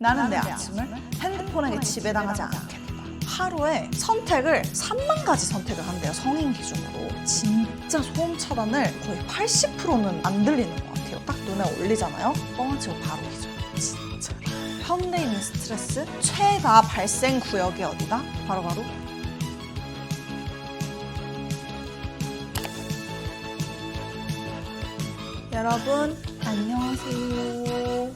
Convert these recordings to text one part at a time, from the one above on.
나는 내 아침을 핸드폰에게 지배당하지 않겠다. 하루에 선택을 3만 가지 선택을 한대요. 성인 기준으로. 진짜 소음 차단을 거의 80%는 안 들리는 것 같아요. 딱 눈에 올리잖아요. 뻥치고 바로 기절. 진짜. 현대인의 스트레스 최다 발생 구역이 어디다? 바로바로 여러분 안녕하세요.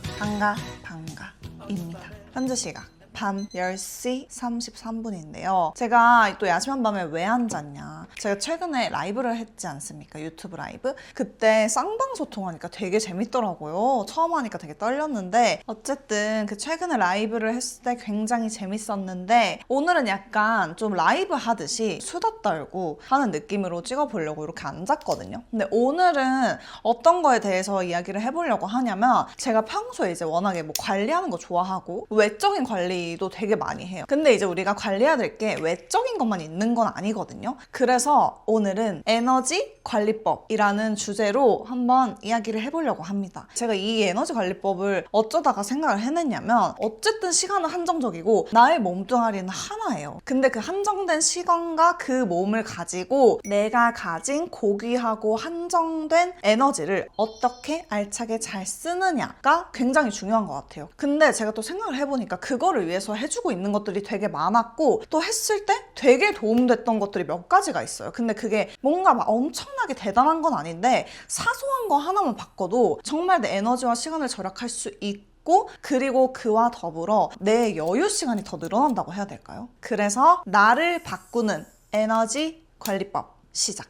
반가입니다. 현재 시각 밤 10시 33분인데요. 제가 또 야심한 밤에 왜 안 잤냐. 제가 최근에 라이브를 했지 않습니까? 유튜브 라이브? 그때 쌍방 소통하니까 되게 재밌더라고요. 처음 하니까 되게 떨렸는데 어쨌든 그 최근에 라이브를 했을 때 굉장히 재밌었는데 오늘은 약간 좀 라이브 하듯이 수다 떨고 하는 느낌으로 찍어보려고 이렇게 앉았거든요. 근데 오늘은 어떤 거에 대해서 이야기를 해보려고 하냐면 제가 평소에 이제 워낙에 뭐 관리하는 거 좋아하고 외적인 관리 도 되게 많이 해요. 근데 이제 우리가 관리해야 될 게 외적인 것만 있는 건 아니거든요. 그래서 오늘은 에너지 관리법이라는 주제로 한번 이야기를 해보려고 합니다. 제가 이 에너지 관리법을 어쩌다가 생각을 해냈냐면 어쨌든 시간은 한정적이고 나의 몸뚱아리는 하나예요. 근데 그 한정된 시간과 그 몸을 가지고 내가 가진 고귀하고 한정된 에너지를 어떻게 알차게 잘 쓰느냐가 굉장히 중요한 것 같아요. 근데 제가 또 생각을 해보니까 그거를 위해서 해주고 있는 것들이 되게 많았고 또 했을 때 되게 도움됐던 것들이 몇 가지가 있어요. 근데 그게 뭔가 막 엄청나게 대단한 건 아닌데 사소한 거 하나만 바꿔도 정말 내 에너지와 시간을 절약할 수 있고 그리고 그와 더불어 내 여유 시간이 더 늘어난다고 해야 될까요? 그래서 나를 바꾸는 에너지 관리법 시작.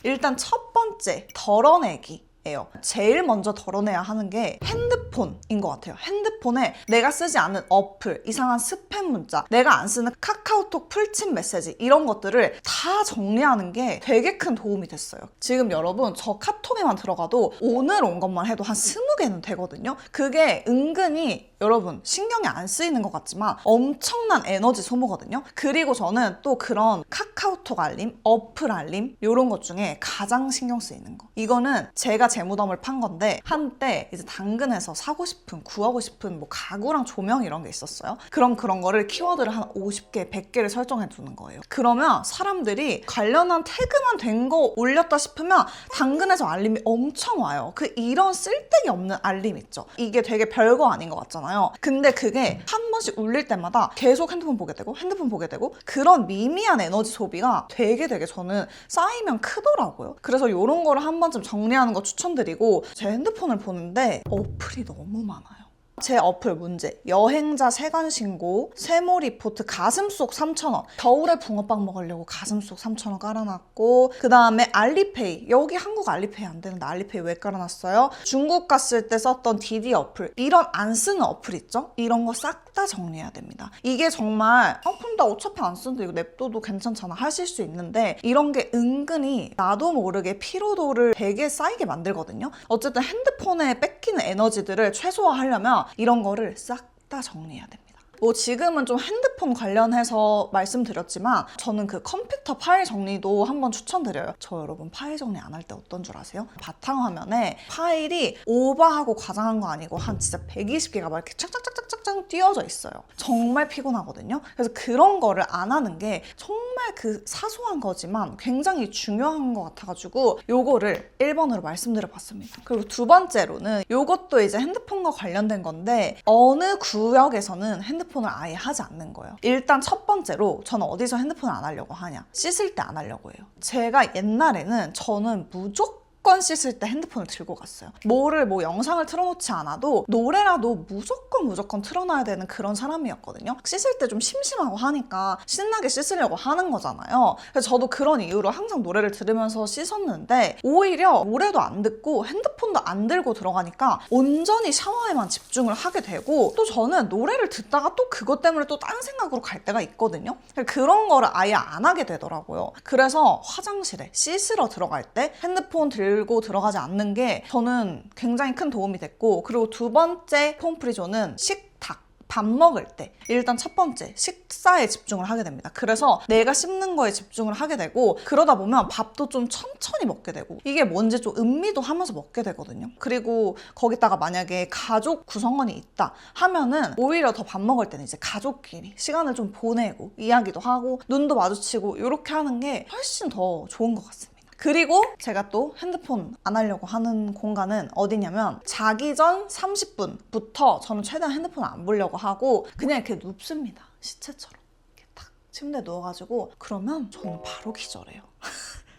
일단 첫 번째 덜어내기. 제일 먼저 덜어내야 하는 게 핸드폰인 것 같아요. 핸드폰에 내가 쓰지 않는 어플, 이상한 스팸 문자, 내가 안 쓰는 카카오톡 풀친 메시지 이런 것들을 다 정리하는 게 되게 큰 도움이 됐어요. 지금 여러분 저 카톡에만 들어가도 오늘 온 것만 해도 한 20개는 되거든요. 그게 은근히 여러분 신경이 안 쓰이는 것 같지만 엄청난 에너지 소모거든요. 그리고 저는 또 그런 카카오톡 알림, 어플 알림 이런 것 중에 가장 신경 쓰이는 거. 이거는 제가 제 무덤을 판 건데 한때 이제 당근에서 사고 싶은, 구하고 싶은 뭐 가구랑 조명 이런 게 있었어요. 그럼 그런 거를 키워드를 한 50개, 100개를 설정해 두는 거예요. 그러면 사람들이 관련한 태그만 된 거 올렸다 싶으면 당근에서 알림이 엄청 와요. 이런 쓸데기 없는 알림 있죠. 이게 되게 별거 아닌 것 같잖아요. 근데 그게 한 번씩 울릴 때마다 계속 핸드폰 보게 되고 그런 미미한 에너지 소비가 되게 저는 쌓이면 크더라고요. 그래서 이런 거를 한 번쯤 정리하는 거 추천드리고 제 핸드폰을 보는데 어플이 너무 많아요. 제 어플 문제, 여행자 세관 신고, 세모 리포트, 가슴속 3,000원. 겨울에 붕어빵 먹으려고 가슴속 3,000원 깔아놨고 그 다음에 알리페이. 여기 한국 알리페이 안 되는데 알리페이 왜 깔아놨어요? 중국 갔을 때 썼던 디디 어플. 이런 안 쓰는 어플 있죠? 이런 거 싹 다 정리해야 됩니다. 이게 정말 그럼 나 어차피 안 쓰는데 이거 냅둬도 괜찮잖아 하실 수 있는데 이런 게 은근히 나도 모르게 피로도를 되게 쌓이게 만들거든요. 어쨌든 핸드폰에 뺏기는 에너지들을 최소화하려면 이런 거를 싹 다 정리해야 됩니다. 뭐 지금은 좀 핸드폰 관련해서 말씀드렸지만 저는 그 컴퓨터 파일 정리도 한번 추천드려요. 저 여러분 파일 정리 안 할 때 어떤 줄 아세요? 바탕화면에 파일이 오버하고 과장한 거 아니고 한 진짜 120개가 막 이렇게 착착착착착 띄어져 있어요. 정말 피곤하거든요. 그래서 그런 거를 안 하는 게 정말 그 사소한 거지만 굉장히 중요한 것 같아가지고 요거를 1번으로 말씀드려봤습니다. 그리고 두 번째로는 요것도 이제 핸드폰과 관련된 건데 어느 구역에서는 핸드폰을 아예 하지 않는 거예요. 일단 첫 번째로 저는 어디서 핸드폰을 안 하려고 하냐? 씻을 때 안 하려고 해요. 제가 옛날에는 저는 무조건 씻을 때 핸드폰을 들고 갔어요. 뭐 영상을 틀어놓지 않아도 노래라도 무조건 틀어놔야 되는 그런 사람이었거든요. 씻을 때 좀 심심하고 하니까 신나게 씻으려고 하는 거잖아요. 그래서 저도 그런 이유로 항상 노래를 들으면서 씻었는데 오히려 노래도 안 듣고 핸드폰도 안 들고 들어가니까 온전히 샤워에만 집중을 하게 되고 또 저는 노래를 듣다가 또 그것 때문에 또 다른 생각으로 갈 때가 있거든요. 그런 거를 아예 안 하게 되더라고요. 그래서 화장실에 씻으러 들어갈 때 핸드폰 들고 들어가지 않는 게 저는 굉장히 큰 도움이 됐고 그리고 두 번째 폼프리존은 식탁. 밥 먹을 때 일단 첫 번째 식사에 집중을 하게 됩니다. 그래서 내가 씹는 거에 집중을 하게 되고 그러다 보면 밥도 좀 천천히 먹게 되고 이게 뭔지 좀 음미도 하면서 먹게 되거든요. 그리고 거기다가 만약에 가족 구성원이 있다 하면은 오히려 더 밥 먹을 때는 이제 가족끼리 시간을 좀 보내고 이야기도 하고 눈도 마주치고 이렇게 하는 게 훨씬 더 좋은 것 같습니다. 그리고 제가 또 핸드폰 안 하려고 하는 공간은 어디냐면 자기 전 30분부터 저는 최대한 핸드폰 안 보려고 하고 그냥 이렇게 눕습니다. 시체처럼. 이렇게 딱 침대에 누워가지고 그러면 저는 바로 기절해요.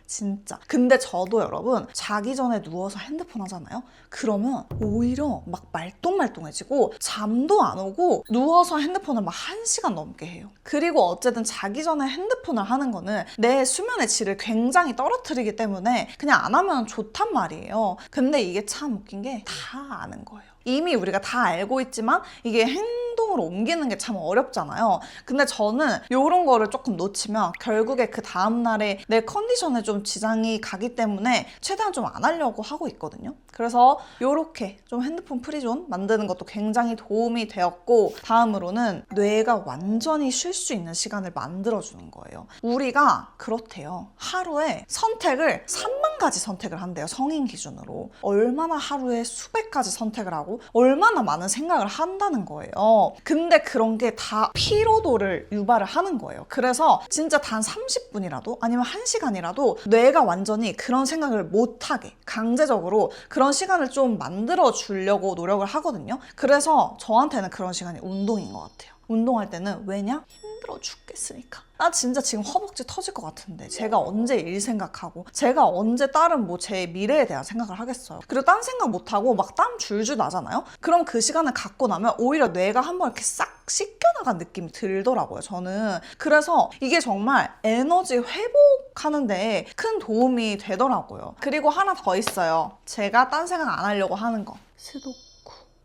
진짜. 근데 저도 여러분 자기 전에 누워서 핸드폰 하잖아요? 그러면 오히려 막 말똥말똥해지고 잠도 안 오고 누워서 핸드폰을 막 1시간 넘게 해요. 그리고 어쨌든 자기 전에 핸드폰을 하는 거는 내 수면의 질을 굉장히 떨어뜨리기 때문에 그냥 안 하면 좋단 말이에요. 근데 이게 참 웃긴 게 다 아는 거예요. 이미 우리가 다 알고 있지만 이게 행동으로 옮기는 게 참 어렵잖아요. 근데 저는 이런 거를 조금 놓치면 결국에 그 다음날에 내 컨디션에 좀 지장이 가기 때문에 최대한 좀 안 하려고 하고 있거든요. 그래서 이렇게 좀 핸드폰 프리존 만드는 것도 굉장히 도움이 되었고 다음으로는 뇌가 완전히 쉴 수 있는 시간을 만들어주는 거예요. 우리가 그렇대요. 하루에 선택을 3만 가지 선택을 한대요. 성인 기준으로. 얼마나 하루에 수백 가지 선택을 하고 얼마나 많은 생각을 한다는 거예요. 근데 그런 게 다 피로도를 유발을 하는 거예요. 그래서 진짜 단 30분이라도 아니면 1시간이라도 뇌가 완전히 그런 생각을 못하게 강제적으로 그런 시간을 좀 만들어 주려고 노력을 하거든요. 그래서 저한테는 그런 시간이 운동인 것 같아요. 운동할 때는 왜냐? 힘들어 죽겠으니까. 나 진짜 지금 허벅지 터질 것 같은데 제가 언제 일 생각하고 제가 언제 다른 뭐 제 미래에 대한 생각을 하겠어요. 그리고 딴 생각 못하고 막 땀 줄줄 나잖아요. 그럼 그 시간을 갖고 나면 오히려 뇌가 한번 이렇게 싹 씻겨나간 느낌이 들더라고요. 저는 그래서 이게 정말 에너지 회복하는데 큰 도움이 되더라고요. 그리고 하나 더 있어요. 제가 딴 생각 안 하려고 하는 거.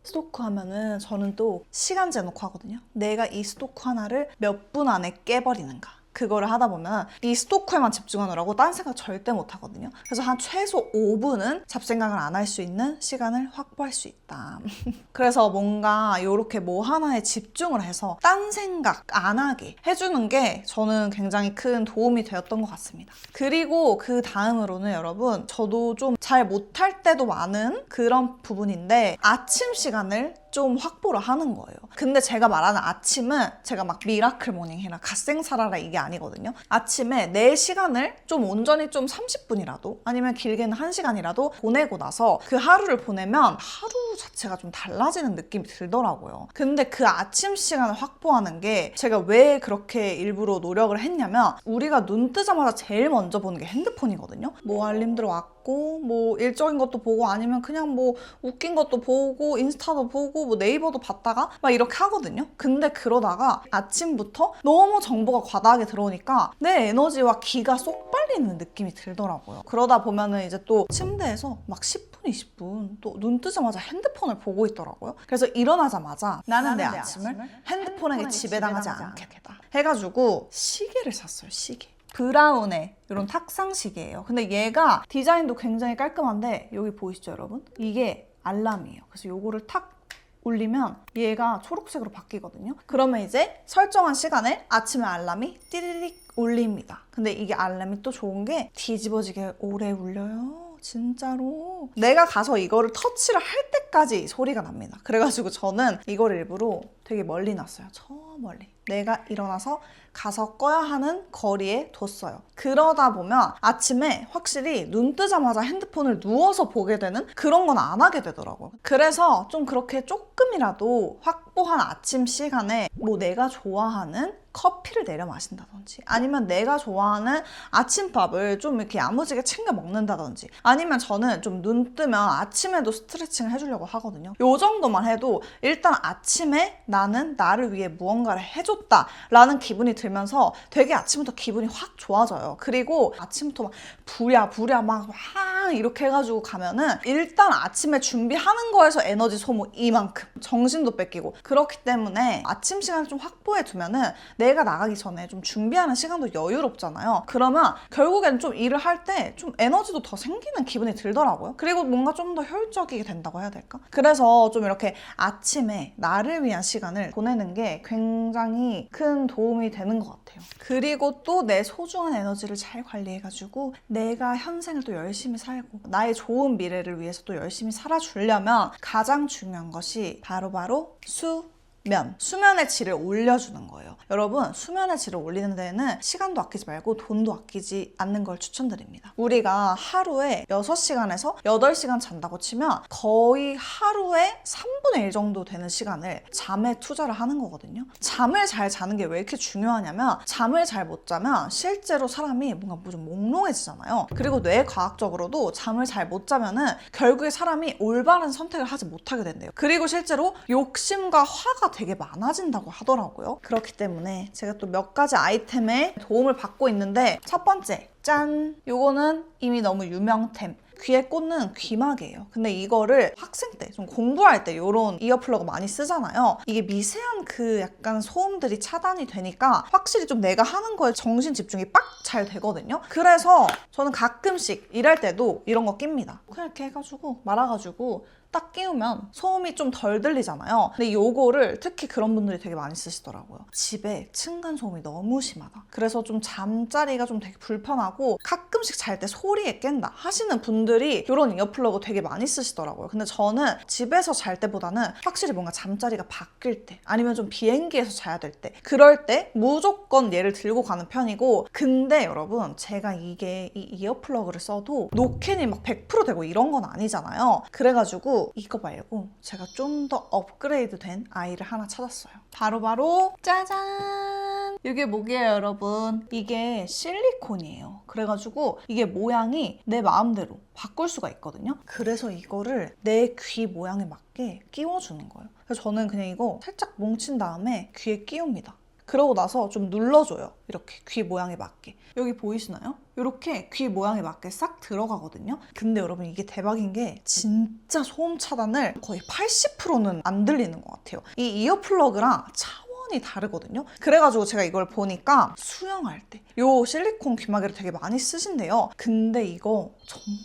스토커 하면은 저는 또 시간 재놓고 하거든요. 내가 이 스토커 하나를 몇 분 안에 깨버리는가. 그거를 하다 보면 이 스토커에만 집중하느라고 딴 생각 절대 못 하거든요. 그래서 한 최소 5분은 잡생각을 안 할 수 있는 시간을 확보할 수 있다. 그래서 뭔가 이렇게 뭐 하나에 집중을 해서 딴 생각 안 하게 해주는 게 저는 굉장히 큰 도움이 되었던 것 같습니다. 그리고 그 다음으로는 여러분 저도 좀 잘 못할 때도 많은 그런 부분인데 아침 시간을 좀 확보를 하는 거예요. 근데 제가 말하는 아침은 제가 막 미라클 모닝이나 갓생살아라 이게 아니거든요. 아침에 내 시간을 좀 온전히 좀 30분이라도 아니면 길게는 1시간이라도 보내고 나서 그 하루를 보내면 하루 자체가 좀 달라지는 느낌이 들더라고요. 근데 그 아침 시간을 확보하는 게 제가 왜 그렇게 일부러 노력을 했냐면 우리가 눈 뜨자마자 제일 먼저 보는 게 핸드폰이거든요. 뭐 알림들 왔고 뭐 일적인 것도 보고 아니면 그냥 뭐 웃긴 것도 보고 인스타도 보고 뭐 네이버도 봤다가 막 이렇게 하거든요. 근데 그러다가 아침부터 너무 정보가 과다하게 들어오니까 내 에너지와 기가 쏙 빨리는 느낌이 들더라고요. 그러다 보면은 이제 또 침대에서 막 10분, 20분 또 눈 뜨자마자 핸드폰을 보고 있더라고요. 그래서 일어나자마자 나는 내 아침을 핸드폰에게 지배당하지 않겠다 해가지고 시계를 샀어요. 시계. 브라운의 이런 탁상 시계예요. 근데 얘가 디자인도 굉장히 깔끔한데 여기 보이시죠 여러분? 이게 알람이에요. 그래서 요거를 탁 울리면 얘가 초록색으로 바뀌거든요. 그러면 이제 설정한 시간에 아침에 알람이 띠리릭 울립니다. 근데 이게 알람이 또 좋은 게 뒤집어지게 오래 울려요. 진짜로. 내가 가서 이거를 터치를 할 때까지 소리가 납니다. 그래가지고 저는 이걸 일부러 되게 멀리 놨어요. 저 멀리. 내가 일어나서 가서 꺼야 하는 거리에 뒀어요. 그러다 보면 아침에 확실히 눈 뜨자마자 핸드폰을 누워서 보게 되는 그런 건 안 하게 되더라고요. 그래서 좀 그렇게 조금이라도 확보한 아침 시간에 뭐 내가 좋아하는 커피를 내려 마신다든지 아니면 내가 좋아하는 아침밥을 좀 이렇게 야무지게 챙겨 먹는다든지 아니면 저는 좀 눈 뜨면 아침에도 스트레칭을 해주려고 하거든요. 요 정도만 해도 일단 아침에 나는 나를 위해 무언가를 해줬다라는 기분이 들면서 되게 아침부터 기분이 확 좋아져요. 그리고 아침부터 막 부랴부랴 막 이렇게 해가지고 가면은 일단 아침에 준비하는 거에서 에너지 소모 이만큼 정신도 뺏기고 그렇기 때문에 아침 시간을 좀 확보해 두면은 내가 나가기 전에 좀 준비하는 시간도 여유롭잖아요. 그러면 결국엔 좀 일을 할 때 좀 에너지도 더 생기는 기분이 들더라고요. 그리고 뭔가 좀 더 효율적이게 된다고 해야 될까? 그래서 좀 이렇게 아침에 나를 위한 시간을 보내는 게 굉장히 큰 도움이 되는 것 같아요. 그리고 또 내 소중한 에너지를 잘 관리해가지고 내가 현생을 또 열심히 살고 나의 좋은 미래를 위해서 또 열심히 살아주려면 가장 중요한 것이 바로 수면의 질을 올려주는 거예요. 여러분, 수면의 질을 올리는 데에는 시간도 아끼지 말고 돈도 아끼지 않는 걸 추천드립니다. 우리가 하루에 6시간에서 8시간 잔다고 치면 거의 하루에 3분의 1 정도 되는 시간을 잠에 투자를 하는 거거든요. 잠을 잘 자는 게 왜 이렇게 중요하냐면 잠을 잘 못 자면 실제로 사람이 뭔가 좀 몽롱해지잖아요. 그리고 뇌과학적으로도 잠을 잘 못 자면은 결국에 사람이 올바른 선택을 하지 못하게 된대요. 그리고 실제로 욕심과 화가 되게 많아진다고 하더라고요. 그렇기 때문에 제가 또 몇 가지 아이템에 도움을 받고 있는데 첫 번째, 짠! 요거는 이미 너무 유명템. 귀에 꽂는 귀마개예요. 근데 이거를 학생 때, 좀 공부할 때 이런 이어플러그 많이 쓰잖아요. 이게 미세한 그 약간 소음들이 차단이 되니까 확실히 좀 내가 하는 거에 정신 집중이 빡 잘 되거든요. 그래서 저는 가끔씩 일할 때도 이런 거 낍니다. 그냥 이렇게 해가지고 말아가지고 딱 끼우면 소음이 좀 덜 들리잖아요. 근데 요거를 특히 그런 분들이 되게 많이 쓰시더라고요. 집에 층간소음이 너무 심하다. 그래서 좀 잠자리가 좀 되게 불편하고 가끔씩 잘 때 소리에 깬다 하시는 분들이 이런 이어플러그 되게 많이 쓰시더라고요. 근데 저는 집에서 잘 때보다는 확실히 뭔가 잠자리가 바뀔 때 아니면 좀 비행기에서 자야 될 때 그럴 때 무조건 얘를 들고 가는 편이고 근데 여러분 제가 이 이어플러그를 써도 노캔이 막 100% 되고 이런 건 아니잖아요. 그래가지고 이거 말고 제가 좀 더 업그레이드 된 아이를 하나 찾았어요. 바로 짜잔! 이게 뭐게요, 여러분? 이게 실리콘이에요. 그래가지고 이게 모양이 내 마음대로 바꿀 수가 있거든요. 그래서 이거를 내 귀 모양에 맞게 끼워주는 거예요. 그래서 저는 그냥 이거 살짝 뭉친 다음에 귀에 끼웁니다. 그러고 나서 좀 눌러줘요. 이렇게 귀 모양에 맞게. 여기 보이시나요? 이렇게 귀 모양에 맞게 싹 들어가거든요. 근데 여러분 이게 대박인 게 진짜 소음 차단을 거의 80%는 안 들리는 것 같아요. 이 이어플러그랑 차원이 다르거든요. 그래가지고 제가 이걸 보니까 수영할 때 요 실리콘 귀마개를 되게 많이 쓰신대요. 근데 이거 정말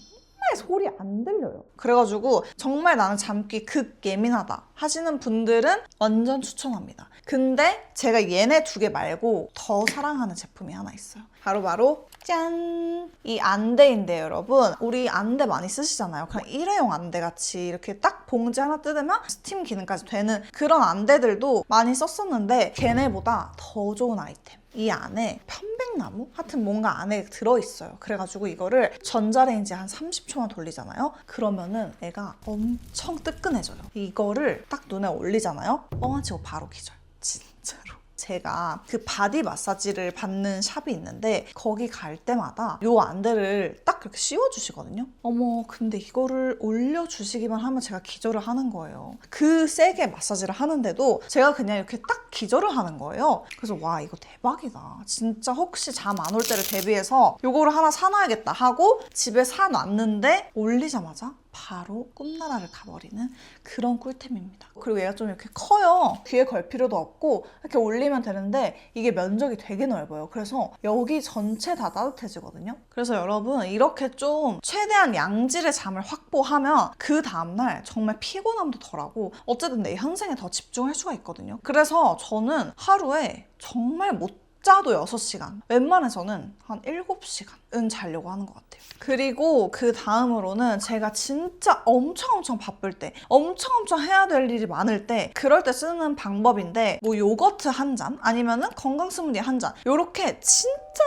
소리 안 들려요. 그래가지고 정말 나는 잠귀 극 예민하다 하시는 분들은 완전 추천합니다. 근데 제가 얘네 2개 말고 더 사랑하는 제품이 하나 있어요. 바로 짠! 이 안대인데요, 여러분. 우리 안대 많이 쓰시잖아요. 그냥 일회용 안대 같이 이렇게 딱 봉지 하나 뜯으면 스팀 기능까지 되는 그런 안대들도 많이 썼었는데 걔네보다 더 좋은 아이템. 이 안에 편백나무? 하여튼 뭔가 안에 들어있어요. 그래가지고 이거를 전자레인지에 한 30초만 돌리잖아요? 그러면은 애가 엄청 뜨끈해져요. 이거를 딱 눈에 올리잖아요? 뻥아치고 바로 기절. 진짜로. 제가 그 바디 마사지를 받는 샵이 있는데 거기 갈 때마다 요 안대를 딱 그렇게 씌워주시거든요. 어머, 근데 이거를 올려주시기만 하면 제가 기절을 하는 거예요. 그 세게 마사지를 하는데도 제가 그냥 이렇게 딱 기절을 하는 거예요. 그래서 와, 이거 대박이다. 진짜 혹시 잠 안 올 때를 대비해서 요거를 하나 사놔야겠다 하고 집에 사놨는데 올리자마자 바로 꿈나라를 가버리는 그런 꿀템입니다. 그리고 얘가 좀 이렇게 커요. 귀에 걸 필요도 없고 이렇게 올리면 되는데 이게 면적이 되게 넓어요. 그래서 여기 전체 다 따뜻해지거든요. 그래서 여러분 이렇게 좀 최대한 양질의 잠을 확보하면 그 다음날 정말 피곤함도 덜하고 어쨌든 내 현생에 더 집중할 수가 있거든요. 그래서 저는 하루에 정말 못 자도 6시간, 웬만해서는 한 7시간은 자려고 하는 것 같아요. 그리고 그 다음으로는 제가 진짜 엄청 바쁠 때, 엄청 해야 될 일이 많을 때 그럴 때 쓰는 방법인데 뭐 요거트 한 잔, 아니면은 건강 스무디 한 잔 요렇게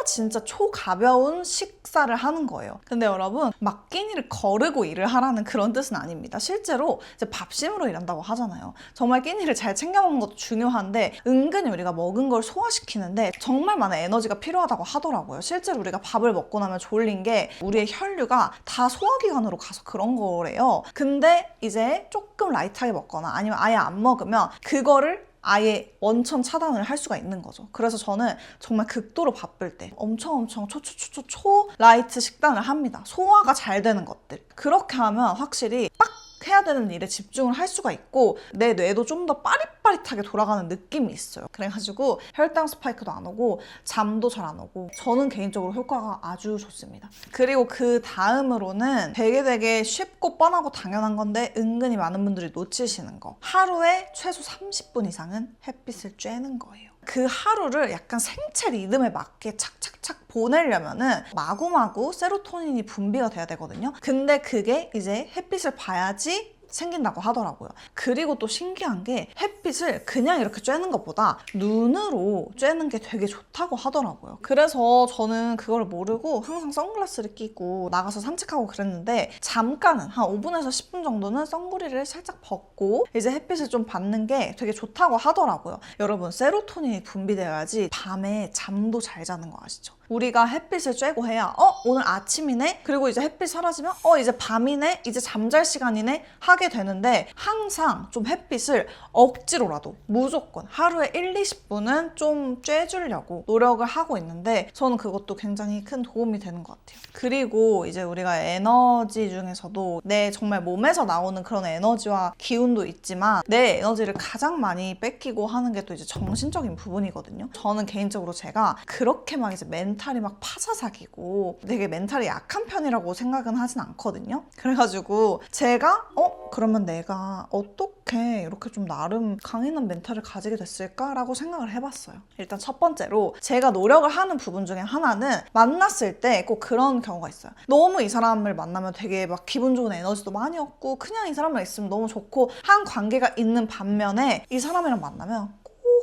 진짜 초가벼운 식사를 하는 거예요. 근데 여러분 막 끼니를 거르고 일을 하라는 그런 뜻은 아닙니다. 실제로 이제 밥심으로 일한다고 하잖아요. 정말 끼니를 잘 챙겨 먹는 것도 중요한데 은근히 우리가 먹은 걸 소화시키는데 정말 많은 에너지가 필요하다고 하더라고요. 실제로 우리가 밥을 먹고 나면 졸린 게 우리의 혈류가 다 소화기관으로 가서 그런 거래요. 근데 이제 조금 라이트하게 먹거나 아니면 아예 안 먹으면 그거를 아예 원천 차단을 할 수가 있는 거죠. 그래서 저는 정말 극도로 바쁠 때 엄청 초 라이트 식단을 합니다. 소화가 잘 되는 것들. 그렇게 하면 확실히 빡 해야 되는 일에 집중을 할 수가 있고 내 뇌도 좀 더 빠릿빠릿하게 돌아가는 느낌이 있어요. 그래가지고 혈당 스파이크도 안 오고 잠도 잘 안 오고 저는 개인적으로 효과가 아주 좋습니다. 그리고 그 다음으로는 되게 쉽고 뻔하고 당연한 건데 은근히 많은 분들이 놓치시는 거. 하루에 최소 30분 이상은 햇빛을 쬐는 거예요. 그 하루를 약간 생체 리듬에 맞게 착착착 보내려면은 마구마구 세로토닌이 분비가 돼야 되거든요. 근데 그게 이제 햇빛을 봐야지 생긴다고 하더라고요. 그리고 또 신기한 게 햇빛을 그냥 이렇게 쬐는 것보다 눈으로 쬐는 게 되게 좋다고 하더라고요. 그래서 저는 그걸 모르고 항상 선글라스를 끼고 나가서 산책하고 그랬는데 잠깐은 한 5분에서 10분 정도는 선글라스를 살짝 벗고 이제 햇빛을 좀 받는 게 되게 좋다고 하더라고요. 여러분 세로토닌이 분비되어야지 밤에 잠도 잘 자는 거 아시죠? 우리가 햇빛을 쬐고 해야 오늘 아침이네? 그리고 이제 햇빛 사라지면 이제 밤이네? 이제 잠잘 시간이네? 하게 되는데 항상 좀 햇빛을 억지로라도 무조건 하루에 1, 20분은 좀 쬐주려고 노력을 하고 있는데 저는 그것도 굉장히 큰 도움이 되는 것 같아요. 그리고 이제 우리가 에너지 중에서도 내 정말 몸에서 나오는 그런 에너지와 기운도 있지만 내 에너지를 가장 많이 뺏기고 하는 게 또 이제 정신적인 부분이거든요. 저는 개인적으로 제가 그렇게 막 이제 멘탈이 막 파사삭이고 되게 멘탈이 약한 편이라고 생각은 하진 않거든요. 그래가지고 제가 그러면 내가 어떻게 이렇게 좀 나름 강인한 멘탈을 가지게 됐을까라고 생각을 해봤어요. 일단 첫 번째로 제가 노력을 하는 부분 중에 하나는 만났을 때 꼭 그런 경우가 있어요. 너무 이 사람을 만나면 되게 막 기분 좋은 에너지도 많이 얻고 그냥 이 사람이랑 있으면 너무 좋고 한 관계가 있는 반면에 이 사람이랑 만나면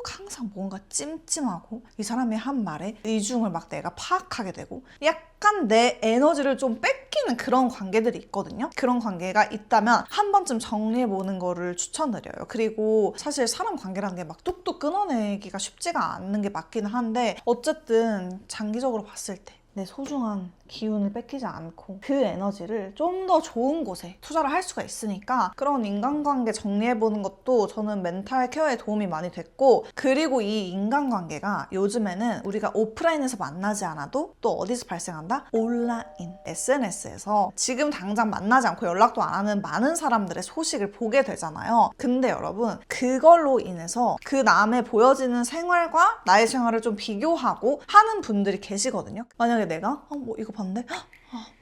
항상 뭔가 찜찜하고 이 사람이 한 말에 이중을 막 내가 파악하게 되고 약간 내 에너지를 좀 뺏기는 그런 관계들이 있거든요. 그런 관계가 있다면 한 번쯤 정리해보는 거를 추천드려요. 그리고 사실 사람 관계라는 게 막 뚝뚝 끊어내기가 쉽지가 않는 게 맞기는 한데 어쨌든 장기적으로 봤을 때 내 소중한 기운을 뺏기지 않고 그 에너지를 좀 더 좋은 곳에 투자를 할 수가 있으니까 그런 인간관계 정리해보는 것도 저는 멘탈 케어에 도움이 많이 됐고 그리고 이 인간관계가 요즘에는 우리가 오프라인에서 만나지 않아도 또 어디서 발생한다? 온라인, SNS에서 지금 당장 만나지 않고 연락도 안 하는 많은 사람들의 소식을 보게 되잖아요. 근데 여러분 그걸로 인해서 그 남의 보여지는 생활과 나의 생활을 좀 비교하고 하는 분들이 계시거든요. 만약에 내가 뭐 이거 봤는데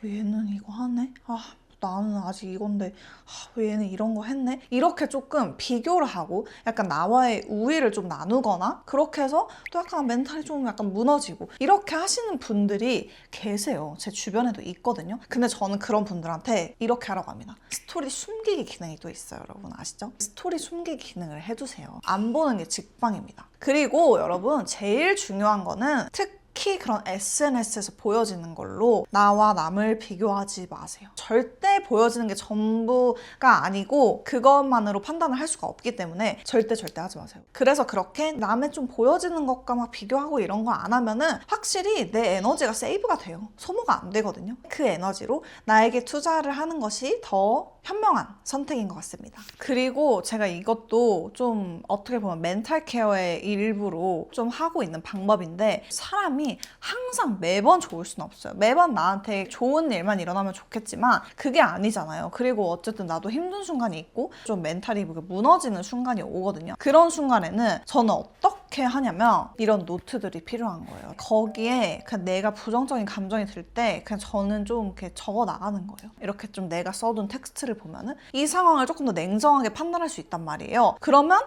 얘는 이거 하네? 나는 아직 이건데 왜 얘는 이런 거 했네? 이렇게 조금 비교를 하고 약간 나와의 우위를 좀 나누거나 그렇게 해서 또 약간 멘탈이 좀 약간 무너지고 이렇게 하시는 분들이 계세요. 제 주변에도 있거든요. 근데 저는 그런 분들한테 이렇게 하라고 합니다. 스토리 숨기기 기능이 또 있어요. 여러분 아시죠? 스토리 숨기기 기능을 해주세요. 안 보는 게 직방입니다. 그리고 여러분 제일 중요한 거는 특히 그런 SNS에서 보여지는 걸로 나와 남을 비교하지 마세요. 절대 보여지는 게 전부가 아니고 그것만으로 판단을 할 수가 없기 때문에 절대 하지 마세요. 그래서 그렇게 남의 좀 보여지는 것과 막 비교하고 이런 거 안 하면은 확실히 내 에너지가 세이브가 돼요. 소모가 안 되거든요. 그 에너지로 나에게 투자를 하는 것이 더 현명한 선택인 것 같습니다. 그리고 제가 이것도 좀 어떻게 보면 멘탈 케어의 일부로 좀 하고 있는 방법인데 사람이 항상 매번 좋을 수는 없어요. 매번 나한테 좋은 일만 일어나면 좋겠지만 그게 아니잖아요. 그리고 어쨌든 나도 힘든 순간이 있고 좀 멘탈이 무너지는 순간이 오거든요. 그런 순간에는 저는 어떻게 하냐면 이런 노트들이 필요한 거예요. 거기에 그냥 내가 부정적인 감정이 들 때 그냥 저는 좀 이렇게 적어 나가는 거예요. 이렇게 좀 내가 써둔 텍스트를 보면은 이 상황을 조금 더 냉정하게 판단할 수 있단 말이에요. 그러면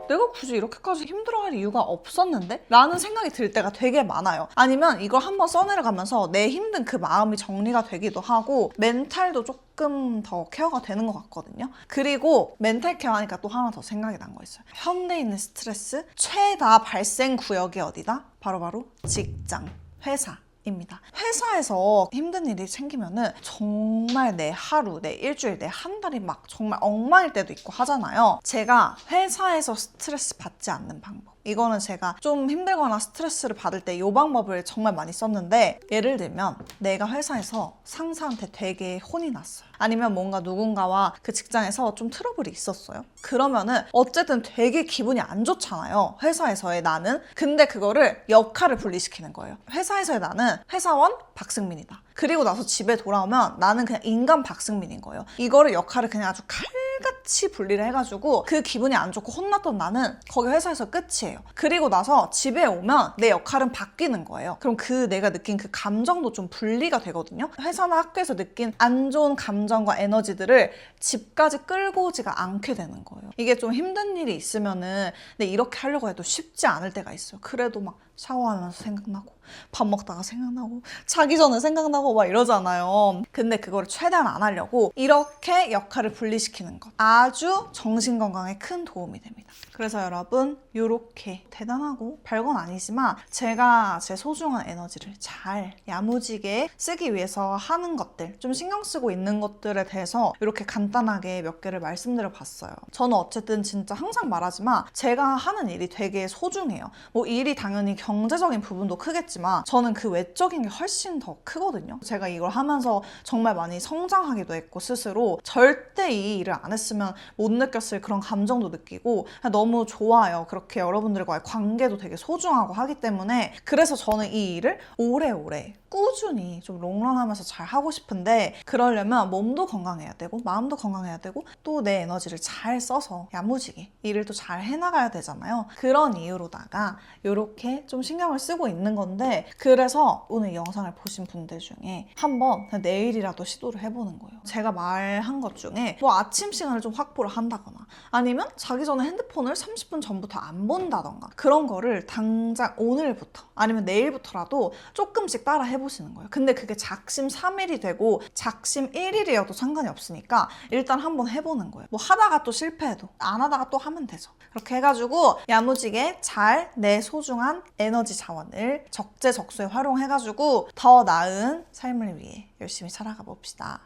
내가 굳이 이렇게까지 힘들어할 이유가 없었는데? 라는 생각이 들 때가 되게 많아요. 아니면 이걸 한번 써내려가면서 내 힘든 그 마음이 정리가 되기도 하고 멘탈도 조금 더 케어가 되는 것 같거든요. 그리고 멘탈 케어 하니까 또 하나 더 생각이 난 거 있어요. 현대인의 스트레스 최다 발생 구역이 어디다? 바로 직장, 회사. 입니다. 회사에서 힘든 일이 생기면은 정말 내 하루, 내 일주일, 내 한 달이 막 정말 엉망일 때도 있고 하잖아요. 제가 회사에서 스트레스 받지 않는 방법. 이거는 제가 좀 힘들거나 스트레스를 받을 때 이 방법을 정말 많이 썼는데, 예를 들면 내가 회사에서 상사한테 되게 혼이 났어요. 아니면 뭔가 누군가와 그 직장에서 좀 트러블이 있었어요. 그러면은 어쨌든 되게 기분이 안 좋잖아요. 회사에서의 나는. 근데 그거를 역할을 분리시키는 거예요. 회사에서의 나는 회사원 박승민이다. 그리고 나서 집에 돌아오면 나는 그냥 인간 박승민인 거예요. 이거를 역할을 그냥 아주 칼같이 분리를 해가지고 그 기분이 안 좋고 혼났던 나는 거기 회사에서 끝이에요. 그리고 나서 집에 오면 내 역할은 바뀌는 거예요. 그럼 그 내가 느낀 그 감정도 좀 분리가 되거든요. 회사나 학교에서 느낀 안 좋은 감정과 에너지들을 집까지 끌고 오지가 않게 되는 거예요. 이게 좀 힘든 일이 있으면은 근데 이렇게 하려고 해도 쉽지 않을 때가 있어요. 그래도 막 샤워하면서 생각나고 밥 먹다가 생각나고 자기 전에 생각나고 막 이러잖아요. 근데 그거를 최대한 안 하려고 이렇게 역할을 분리시키는 것 아주 정신건강에 큰 도움이 됩니다. 그래서 여러분 이렇게 대단하고 별건 아니지만 제가 제 소중한 에너지를 잘 야무지게 쓰기 위해서 하는 것들, 좀 신경 쓰고 있는 것들에 대해서 이렇게 간단하게 몇 개를 말씀드려 봤어요. 저는 어쨌든 진짜 항상 말하지만 제가 하는 일이 되게 소중해요. 뭐 일이 당연히 경제적인 부분도 크겠지만 저는 그 외적인 게 훨씬 더 크거든요. 제가 이걸 하면서 정말 많이 성장하기도 했고 스스로 절대 이 일을 안 했으면 못 느꼈을 그런 감정도 느끼고 너무 좋아요. 그렇게 여러분들과의 관계도 되게 소중하고 하기 때문에 그래서 저는 이 일을 오래오래 꾸준히 좀 롱런하면서 잘 하고 싶은데 그러려면 몸도 건강해야 되고 마음도 건강해야 되고 또 내 에너지를 잘 써서 야무지게 일을 또 잘 해나가야 되잖아요. 그런 이유로다가 이렇게 좀 신경을 쓰고 있는 건데 그래서 오늘 이 영상을 보신 분들 중에 한번 그냥 내일이라도 시도를 해보는 거예요. 제가 말한 것 중에 뭐 아침 시간을 좀 확보를 한다거나 아니면 자기 전에 핸드폰을 30분 전부터 안 본다던가 그런 거를 당장 오늘부터 아니면 내일부터라도 조금씩 따라 해보시는 거예요. 근데 그게 작심 3일이 되고 작심 1일이어도 상관이 없으니까 일단 한번 해보는 거예요. 뭐 하다가 또 실패해도 안 하다가 또 하면 되죠. 그렇게 해가지고 야무지게 잘 내 소중한 에너지 자원을 적재적소에 활용해가지고 더 나은 삶을 위해 열심히 살아가 봅시다.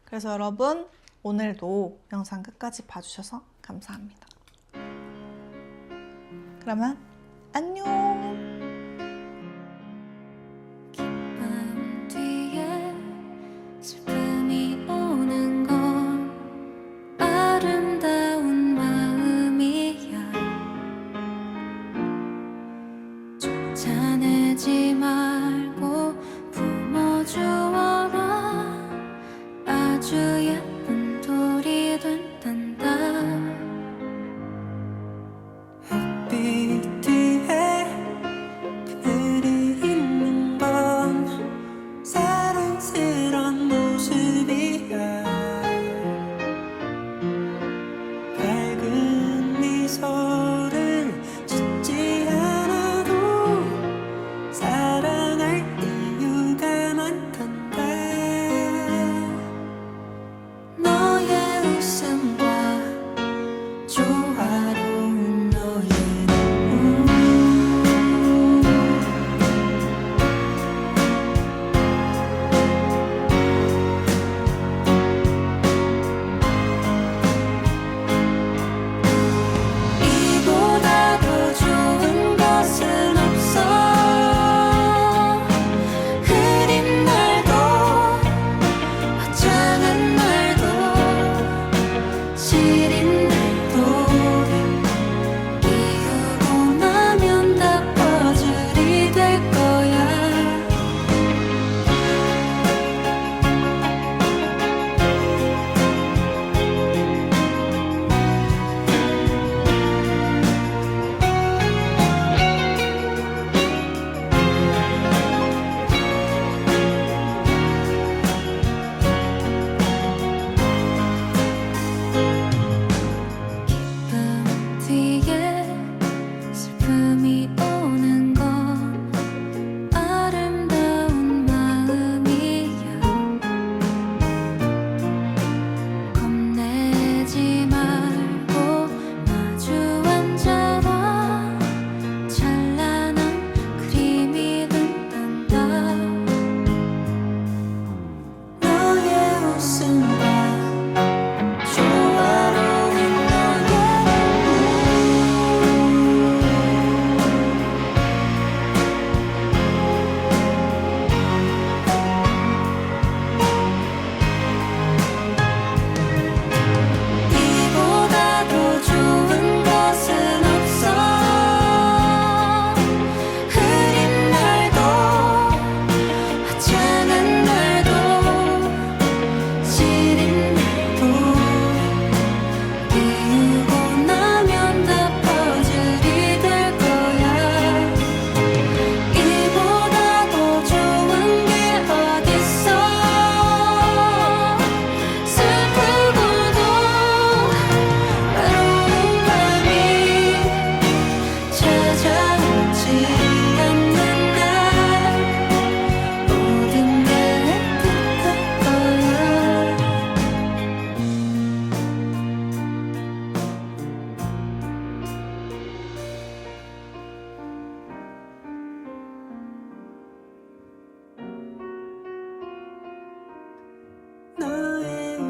그래서 여러분 오늘도 영상 끝까지 봐주셔서 감사합니다. 그러면 안녕. 자내지 말고 품어주어라 아주 예쁜 돌이 된단다 햇빛 뒤에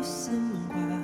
웃음과